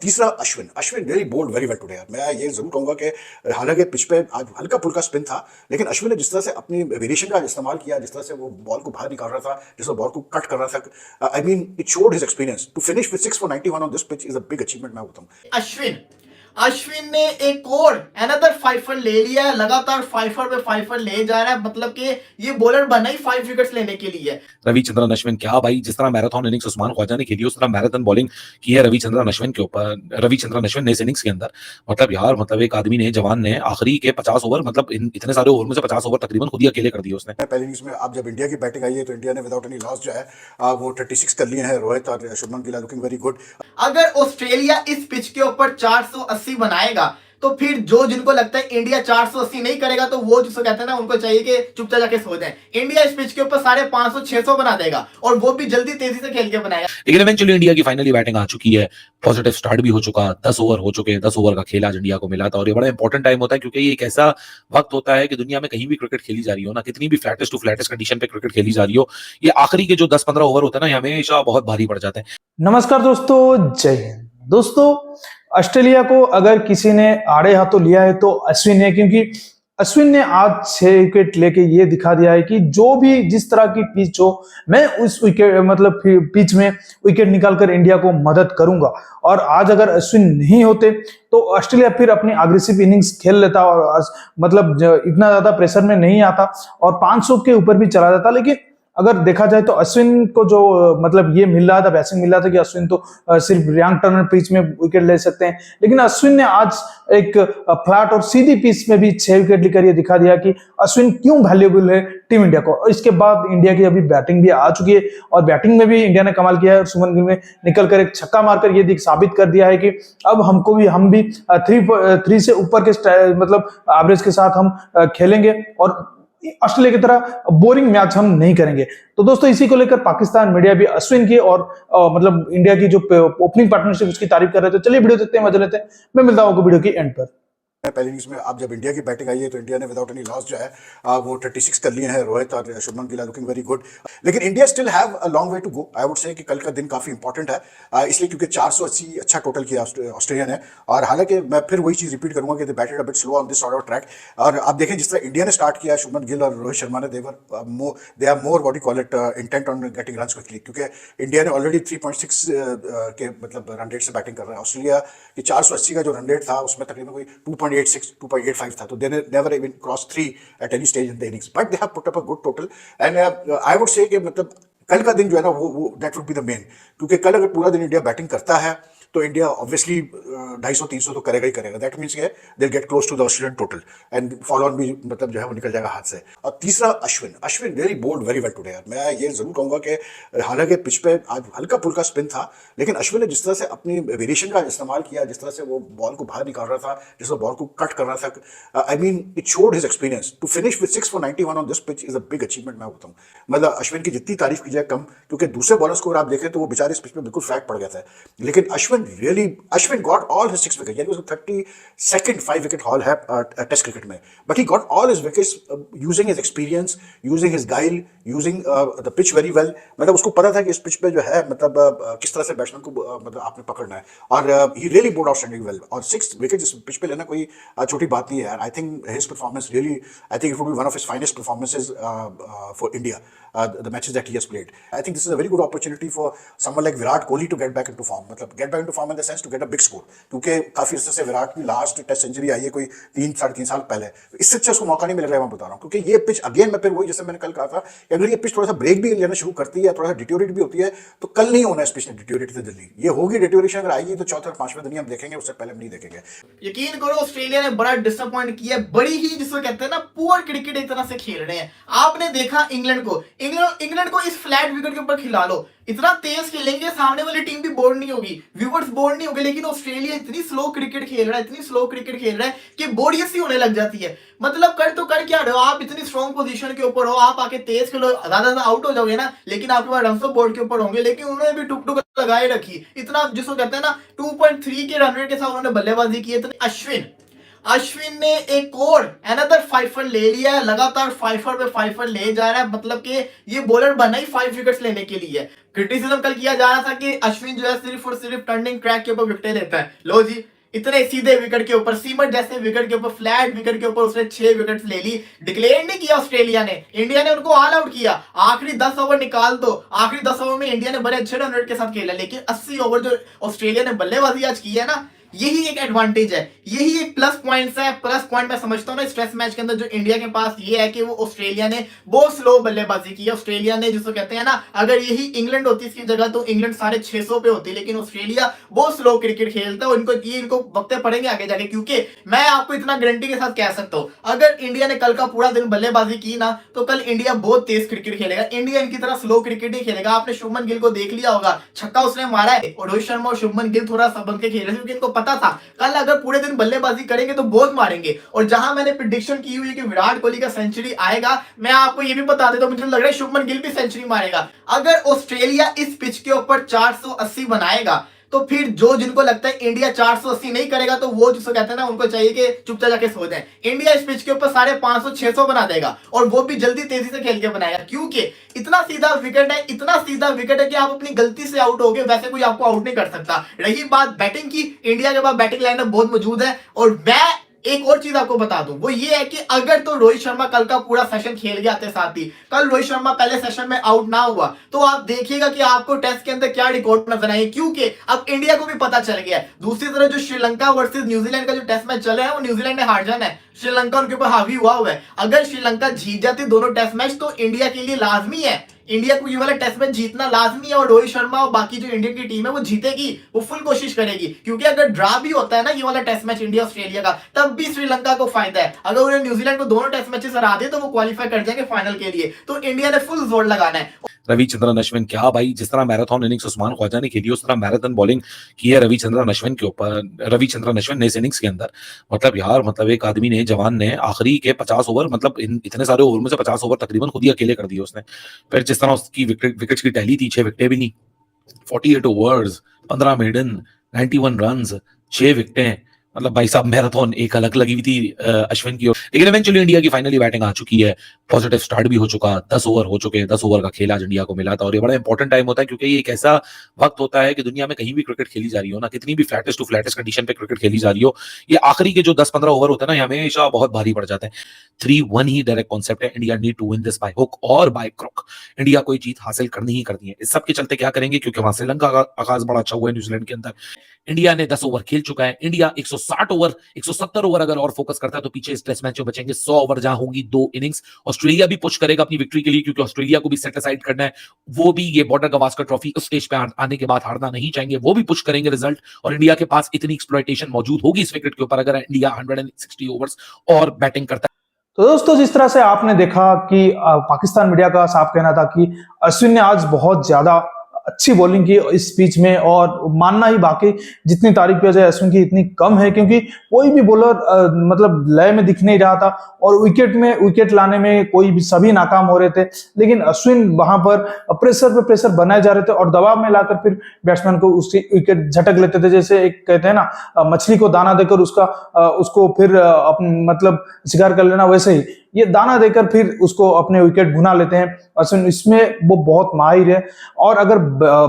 तीसरा Ashwin Ashwin really bowled very well today यार। मैं ये जरूर कहूंगा कि हालांकि पिच पे आज हल्का फुल्का स्पिन था, लेकिन अश्विन ने जिस तरह से अपनी वेरिएशन का इस्तेमाल किया, जिस तरह से वो बॉल को बाहर निकाल रहा था, जिस तरह बॉल को कट कर रहा था, I mean it showed his experience to finish with 6 for 91 on this pitch is a big achievement. मैं बताऊं अश्विन अश्विन ने एक और अनदर फाइफर ले लिया है, लगातार फाइफर पे फाइफर ले जा रहा है। मतलब कि ये बॉलर बना ही 5 विकेट्स लेने के लिए। रविचंद्रन अश्विन क्या भाई, जिस तरह मैराथन इनिंग्स उस्मान ख्वाजा ने खेली उस तरह मैराथन बॉलिंग की है रविचंद्रन अश्विन के ऊपर। रविचंद्रन अश्विन ने इस इनिंग्स के अंदर मतलब यार मतलब एक आदमी ने जवान ने आखिरी के 50 ओवर मतलब इतने सारे ओवर में से 50 ओवर तकरीबन खुद ही अकेले कर दिए उसने। पहले इनिंग्स में अब जब इंडिया की बैटिंग आई है तो इंडिया ने विदाउट एनी लॉस जो है वो 36 कर लिए हैं। रोहित और Shubman Gill looking very good. अगर ऑस्ट्रेलिया इस पिच के ऊपर 480 बनाएगा तो फिर जो जिनको लगता है इंडिया 480 नहीं करेगा तो वो जिसको कहते हैं ना उनको चाहिए कि चुपचाप जाके सो जाए। इंडिया इस पिच के ऊपर 550 600 बना देगा और वो भी जल्दी तेजी से खेल के बनाएगा। लेकिन इवेंचुअली इंडिया की फाइनली बैटिंग आ चुकी है, पॉजिटिव स्टार्ट भी हो चुका, 10 ओवर हो चुके, 10 ओवर का खेल आज इंडिया को मिला था। और ये बड़ा इंपॉर्टेंट टाइम होता है क्योंकि ये एक ऐसा वक्त होता है कि दुनिया में कहीं भी क्रिकेट खेली जा रही हो ना, कितनी भी फ्लैटेस्ट टू फ्लैटेस्ट कंडीशन पे क्रिकेट खेली जा रही हो, ये आखिरी के जो 10-15 ओवर होते हैं ना, ये हमेशा बहुत भारी पड़ जाते हैं। नमस्कार दोस्तों, जय हिंद। दोस्तों, ऑस्ट्रेलिया को अगर किसी ने आड़े हाथों लिया है तो अश्विन है, क्योंकि अश्विन ने आज 6 विकेट लेके ये दिखा दिया है कि जो भी जिस तरह की पिच हो, मैं उस विकेट मतलब पिच में विकेट निकालकर इंडिया को मदद करूंगा। और आज अगर अश्विन नहीं होते तो ऑस्ट्रेलिया फिर अपनी अग्रेसिव इनिंग्स खेल लेता और मतलब इतना ज्यादा प्रेशर में नहीं आता और 500 के ऊपर भी चला जाता। लेकिन अगर देखा जाए तो अश्विन को जो मतलब ये मिल रहा था, बैसिंग मिल रहा था कि अश्विन तो सिर्फ रियांग टर्नर पिच में विकेट ले सकते हैं, लेकिन अश्विन ने आज एक फ्लैट और सीधी पिच में भी 6 विकेट लेकर ये दिखा दिया कि अश्विन क्यों वैल्यूएबल है टीम इंडिया को। और इसके बाद इंडिया की अभी बैटिंग भी आ चुकी है और बैटिंग में भी इंडिया ने कमाल किया है। शुभमन गिल ने निकलकर एक छक्का मारकर ये साबित कर दिया है कि अब हम भी 3 से ऊपर के मतलब एवरेज के साथ हम खेलेंगे और ऑस्ट्रेलिया की तरह बोरिंग मैच हम नहीं करेंगे। तो दोस्तों, इसी को लेकर पाकिस्तान मीडिया भी अश्विन की और मतलब इंडिया की जो ओपनिंग पार्टनरशिप उसकी तारीफ कर रहे थे। चलिए वीडियो देखते हैं, मजा लेते हैं। मैं मिलता हूं आपको वीडियो की एंड पर। पहले इनिंग्स में अब जब इंडिया की बैटिंग आई है तो इंडिया ने विदाउट एनी लॉस जो है वो 36 कर लिए हैं। रोहित और Shubman Gill looking very good, लेकिन India still have a long way to go. I would say कि कल का दिन काफी इंपॉर्टेंट है, इसलिए क्योंकि 480 अच्छा टोटल किया ऑस्ट्रेलिया ने। और हालांकि मैं फिर वही चीज रिपीट करूंगा कि they batted a bit slow on this sort of track. और आप देखें जिस तरह इंडिया ने स्टार्ट किया, शुभमन गिल और रोहित शर्मा ने they are more what you call it intent on getting runs quickly, क्योंकि इंडिया ने ऑलरेडी 3.6 के मतलब रन रेट से बैटिंग कर रहा है। ऑस्ट्रेलिया की 480 का जो रन रेट था उसमें तकरीबन कोई 2.86 2.85 था, तो they never even crossed 3 at any stage in the innings, but they have put up a good total and I would say कि मतलब कल का दिन जो है ना वो that would be the main, क्योंकि कल अगर पूरा दिन इंडिया बैटिंग करता है तो इंडिया ऑब्वियसली 250-300 तो करेगा ही करेगा। That means they get close to the Australian total and follow on भी मतलब जो है वो निकल जाएगा हाथ से। और तीसरा Ashwin Ashwin really bowled very well today यार। मैं ये जरूर कहूंगा कि हालांकि पिच पे आज हल्का फुल्का स्पिन था, लेकिन अश्विन ने जिस तरह से अपनी वेरिएशन का इस्तेमाल किया, जिस तरह से वो बॉल को बाहर निकाल रहा था, जिस तरह बॉल को कट कर रहा था, I mean it showed his experience to finish with 6 for 91 on this pitch is a big achievement. मैं बताऊं मतलब अश्विन की जितनी तारीफ की जाए कम, क्योंकि दूसरे बॉलर्स को अगर आप देखें तो वो बेचारे इस पिच में बिल्कुल फ्लैट पड़ गया था, लेकिन Ashwin got all his 6 wickets. It was a 32nd 5-wicket haul है टेस्ट क्रिकेट में, but he got all his wickets using his experience, using his guile, using the pitch very well. मतलब उसको पता था कि इस पिच पे जो है मतलब किस तरह से बैट्समैन को मतलब आपने पकड़ना है, और he really bowled outstanding well. और 6 wickets इस पिच पे लेना कोई छोटी बात नहीं है यार। I think his performance really, I think it would be one of his finest performances for India. The matches that he has played, I think this is a very good opportunity for someone like Virat Kohli to get back into form. मतलब get back into form in the sense to get a big score, क्योंकि काफी अर्से से विराट की last test century आई है कोई 3-3.5 साल पहले। इससे अच्छा उसको मौका नहीं मिल रहा है, मैं बता रहा हूँ, क्योंकि ये पिच अगेन मैं फिर वही जैसे मैंने कल कहा था कि अगर ये पिच थोड़ा सा ब्रेक भी लेना शुरू करती है, थोड़ा सा डिटोरेट भी होती है, तो कल नहीं होना है इस पिच ने डिटोरेट से जल्दी। ये होगी डिटोरेशन, अगर आएगी तो चौथे और 5वें दिन हम देखेंगे, उससे पहले हम नहीं देखेंगे। यकीन करो ऑस्ट्रेलिया ने बड़ा डिसअपॉइंट किया, बड़ी ही जिसको कहते हैं ना पुअर क्रिकेट एक तरह से खेल रहे हैं। आपने देखा इंग्लैंड को इस फ्लैट विकेट के ऊपर खिला लो, इतना तेज खेलेंगे सामने वाली टीम भी बोर्ड नहीं होगी, व्यूअर्स बोर्ड नहीं होंगे, लेकिन ऑस्ट्रेलिया इतनी स्लो क्रिकेट खेल रहा है, इतनी स्लो क्रिकेट खेल रहा है कि बोरियत सी होने लग जाती है। मतलब कर क्या रहे हो आप, इतनी स्ट्रॉन्ग पोजीशन के ऊपर हो, आप आके तेज खेलो, ज्यादा आउट हो जाओगे ना, लेकिन आपके पास रन तो बोर्ड के ऊपर होंगे, लेकिन उन्होंने भी टुक लगाए रखी। इतना जिसको कहते हैं ना 2.3 के रन रेट के साथ उन्होंने बल्लेबाजी की। अश्विन ने एक और अनदर फाइफर ले लिया है, लगातार फाइफर पे फाइफर ले जा रहा है। मतलब कि ये बॉलर बना ही 5 विकेट्स लेने के लिए। क्रिटिसिज्म कल किया जा रहा था कि अश्विन जो है सिर्फ और सिर्फ टर्निंग ट्रैक के ऊपर विकेटें लेता है। लो जी, इतने सीधे विकेट के ऊपर, सीमट जैसे विकेट के ऊपर, फ्लैट विकेट के ऊपर उसने 6 विकेट्स ले ली। डिक्लेयर नहीं किया ऑस्ट्रेलिया ने, इंडिया ने उनको ऑल आउट किया। आखिरी 10 ओवर निकाल दो, आखिरी 10 ओवर में इंडिया ने बड़े अच्छे रन रेट के साथ खेला, लेकिन 80 ओवर जो ऑस्ट्रेलिया ने बल्लेबाजी आज की है ना, यही एक एडवांटेज है, यही एक प्लस पॉइंट्स है। प्लस पॉइंट मैं समझता हूँ ना इस टेस्ट मैच के अंदर जो इंडिया के पास ये है कि वो ऑस्ट्रेलिया ने बहुत स्लो बल्लेबाजी की है। ऑस्ट्रेलिया ने, जिसको कहते हैं ना, अगर यही इंग्लैंड होती इसकी जगह तो इंग्लैंड 650 पे होती, लेकिन ऑस्ट्रेलिया बहुत स्लो क्रिकेट खेलता है और इनको वक्ते पड़ेंगे आगे जाके। क्योंकि मैं आपको इतना गारंटी के साथ कह सकता हूँ, अगर इंडिया ने कल का पूरा दिन बल्लेबाजी की ना, तो कल इंडिया बहुत तेज क्रिकेट खेलेगा। इंडिया इनकी तरह स्लो क्रिकेट नहीं खेलेगा। आपने शुभमन गिल को देख लिया होगा, छक्का उसने मारा है, और रोहित शर्मा और शुभमन गिल थोड़ा संभल के खेल रहे थे, क्योंकि इनको पता था कल अगर पूरे दिन बल्लेबाजी करेंगे तो बहुत मारेंगे। और जहां मैंने प्रेडिक्शन की हुई है कि विराट कोहली का सेंचुरी आएगा, मैं आपको ये भी बता देता हूं, मुझे लग रहा है शुभमन गिल भी सेंचुरी मारेगा। अगर ऑस्ट्रेलिया इस पिच के ऊपर 480 बनाएगा, तो फिर जिनको लगता है इंडिया 480 नहीं करेगा, तो वो जिसको कहते हैं ना, उनको चाहिए कि चुपचाप जाके सो जाए। इंडिया इस पिच के ऊपर 550-600 बना देगा, और वो भी जल्दी तेजी से खेल के बनाएगा, क्योंकि इतना सीधा विकेट है, इतना सीधा विकेट है कि आप अपनी गलती से आउट होगे, वैसे कोई आपको आउट नहीं कर सकता। रही बात बैटिंग की, इंडिया के पास बैटिंग लाइनअप बहुत मौजूद है। और मैं एक और चीज आपको बता दूं, वो ये है कि अगर तो रोहित शर्मा कल का पूरा सेशन खेल गया आते साथ ही, कल रोहित शर्मा पहले सेशन में आउट ना हुआ, तो आप देखिएगा कि आपको टेस्ट के अंदर क्या रिकॉर्ड नजर आएंगे, क्योंकि अब इंडिया को भी पता चल गया है। दूसरी तरफ जो श्रीलंका वर्सेस न्यूजीलैंड का जो टेस्ट मैच चल रहा है, वो न्यूजीलैंड ने हार जाना है, श्रीलंका उनके ऊपर हावी हुआ है। अगर श्रीलंका जीत जाती दोनों टेस्ट मैच, तो इंडिया के लिए लाजमी है, इंडिया को ये वाला टेस्ट मैच जीतना लाजमी है, और रोहित शर्मा और बाकी जो इंडियन की टीम है वो जीतेगी, वो फुल कोशिश करेगी। क्योंकि अगर ड्रा भी होता है ना ये वाला टेस्ट मैच इंडिया ऑस्ट्रेलिया का, तब भी श्रीलंका को फायदा है। अगर उन्हें न्यूजीलैंड को दोनों टेस्ट मैचेस हरा दे, तो वो क्वालिफाई कर जाएंगे फाइनल के लिए। तो इंडिया ने फुल जोर लगाना है। रविचंद्रन अश्विन, क्या भाई, जिस तरह मैराथन इनिंग्स उस्मान ख्वाजा ने खेली, उस तरह मैराथन बॉलिंग की है रविचंद्रन अश्विन के ऊपर। रविचंद्रन अश्विन ने इस इनिंग्स के अंदर, मतलब यार, मतलब एक आदमी ने, जवान ने, आखिरी के 50 ओवर, मतलब इतने सारे ओवर में से 50 ओवर तकरीबन खुद ही अकेले कर दिए उसने। फिर जिस तरह उसकी विकेट्स की टैली थी, 6 विकेटें भी नहीं, 48 ओवर्स, 15 मेडन, 91 रन्स, 6 विकेटें, मतलब भाई साहब मैराथन एक अलग लगी हुई थी अश्विन की। लेकिन इवेंचुअली इंडिया की फाइनली बैटिंग आ चुकी है, पॉजिटिव स्टार्ट भी हो चुका, 10 ओवर हो चुके हैं, 10 ओवर का खेल आज इंडिया को मिला था। और ये बड़ा इंपॉर्टेंट टाइम होता है, क्योंकि ये एक ऐसा वक्त होता है कि दुनिया में कहीं भी क्रिकेट खेली जा रही हो ना, कितनी भी फ्लैटेस्ट टू फ्लैटेस्ट कंडीशन पे क्रिकेट खेली जा रही हो, ये आखिरी के जो 10-15 ओवर होते हैं ना, ये हमेशा बहुत भारी पड़ जाते हैं। 3-1 ही डायरेक्ट कॉन्सेप्ट है, India need to win this by hook और बाय क्रुक। इंडिया कोई जीत हासिल करनी ही करनी है। इस सब के चलते क्या करेंगे, क्योंकि वहां श्रीलंका का आगाज बड़ा अच्छा हुआ है न्यूजीलैंड के अंदर। इंडिया ने 10 ओवर खेल चुका है। इंडिया 160 ओवर, 170 ओवर अगर और फोकस करता है, तो पीछे इस टेस्ट मैच में बचेंगे 100 ओवर, जहां होंगी 2 इनिंग्स। ऑस्ट्रेलिया भी पुश करेगा अपनी विक्ट्री के लिए, क्योंकि ऑस्ट्रेलिया को भी सेट असाइड करना है। वो भी ये बॉर्डर गवास्कर ट्रॉफी उस स्टेज पे आने के बाद हारना नहीं चाहेंगे, वो भी पुश करेंगे रिजल्ट। और इंडिया के पास इतनी एक्सप्लॉयटेशन मौजूद होगी इस विकेट के ऊपर, अगर इंडिया 160 ओवर्स और बैटिंग करता है। तो दोस्तों, जिस तरह से आपने देखा कि पाकिस्तान मीडिया का साफ कहना था कि अश्विन ने आज बहुत ज्यादा अच्छी बॉलिंग की इस पिच में, और मानना ही, बाकी जितनी तारीफ किया जाए अश्विन की इतनी कम है, क्योंकि कोई भी बॉलर मतलब लय में दिख नहीं रहा था, और विकेट लाने में कोई भी सभी नाकाम हो रहे थे। लेकिन अश्विन वहां पर प्रेशर पे प्रेशर बनाए जा रहे थे, और दबाव में लाकर फिर बैट्समैन को उसकी विकेट झटक लेते थे। जैसे एक कहते हैं ना, मछली को दाना देकर उसको फिर मतलब शिकार कर लेना, वैसे ही ये दाना देकर फिर उसको अपने विकेट भुना लेते हैं अश्विन। इसमें वो बहुत माहिर है। और अगर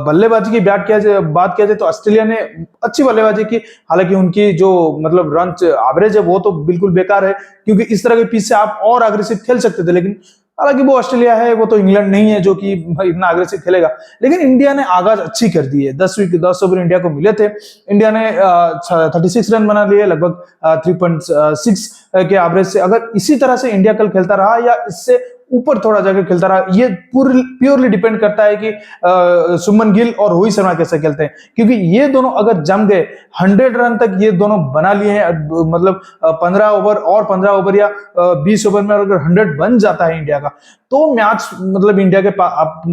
बल्लेबाजी की बात किया जाए तो ऑस्ट्रेलिया ने अच्छी बल्लेबाजी की, हालांकि उनकी जो मतलब रन एवरेज है वो तो बिल्कुल बेकार है, क्योंकि इस तरह के पिच से आप और अग्रेसिव खेल सकते थे। लेकिन हालांकि वो ऑस्ट्रेलिया है, वो तो इंग्लैंड नहीं है जो कि इतना अग्रेसिव खेलेगा। लेकिन इंडिया ने आगाज अच्छी कर दी है। 10 ओवर इंडिया को मिले थे, इंडिया ने 36 रन बना लिए, लगभग 3.6 के एवरेज से। अगर इसी तरह से इंडिया कल खेलता रहा, या इससे ऊपर थोड़ा जाकर खेलता रहा, ये प्योरली डिपेंड करता है कि शुभमन गिल और रोहित शर्मा कैसे खेलते हैं। क्योंकि ये दोनों अगर जम गए, 100 रन तक ये दोनों बना लिए हैं, मतलब 15 ओवर या 20 ओवर में अगर 100 बन जाता है इंडिया का, तो मैच मतलब इंडिया के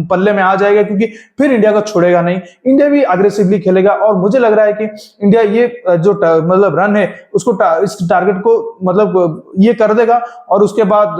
पल्ले में आ जाएगा, क्योंकि फिर इंडिया को छोड़ेगा नहीं, इंडिया भी अग्रेसिवली खेलेगा। और मुझे लग रहा है कि इंडिया ये जो मतलब रन है उसको, इस टारगेट को मतलब ये कर देगा, और उसके बाद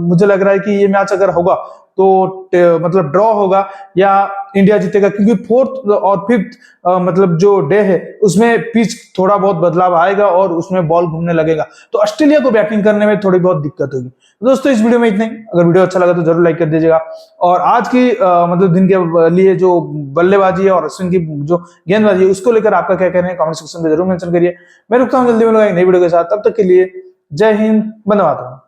मुझे लग रहा है कि ये ये मैच अगर होगा तो मतलब ड्रॉ होगा या इंडिया जीतेगा, क्योंकि फोर्थ और फिफ्थ मतलब जो डे है उसमें पिच थोड़ा बहुत बदलाव आएगा और उसमें बॉल घूमने लगेगा, तो ऑस्ट्रेलिया को बैटिंग करने में थोड़ी बहुत दिक्कत होगी। दोस्तों इस वीडियो में इतना ही। अगर वीडियो अच्छा लगा तो जरूर लाइक कर दीजिएगा, और आज की मतलब दिन के लिए जो बल्लेबाजी है और अश्विन की जो गेंदबाजी है उसको लेकर आपका क्या कहना है कमेंट सेक्शन में जरूर मेंशन करिए। मैं रुकता हूं, जल्दी मिलूंगा एक नई वीडियो के साथ, तब तक के लिए जय हिंद, वंदे मातरम।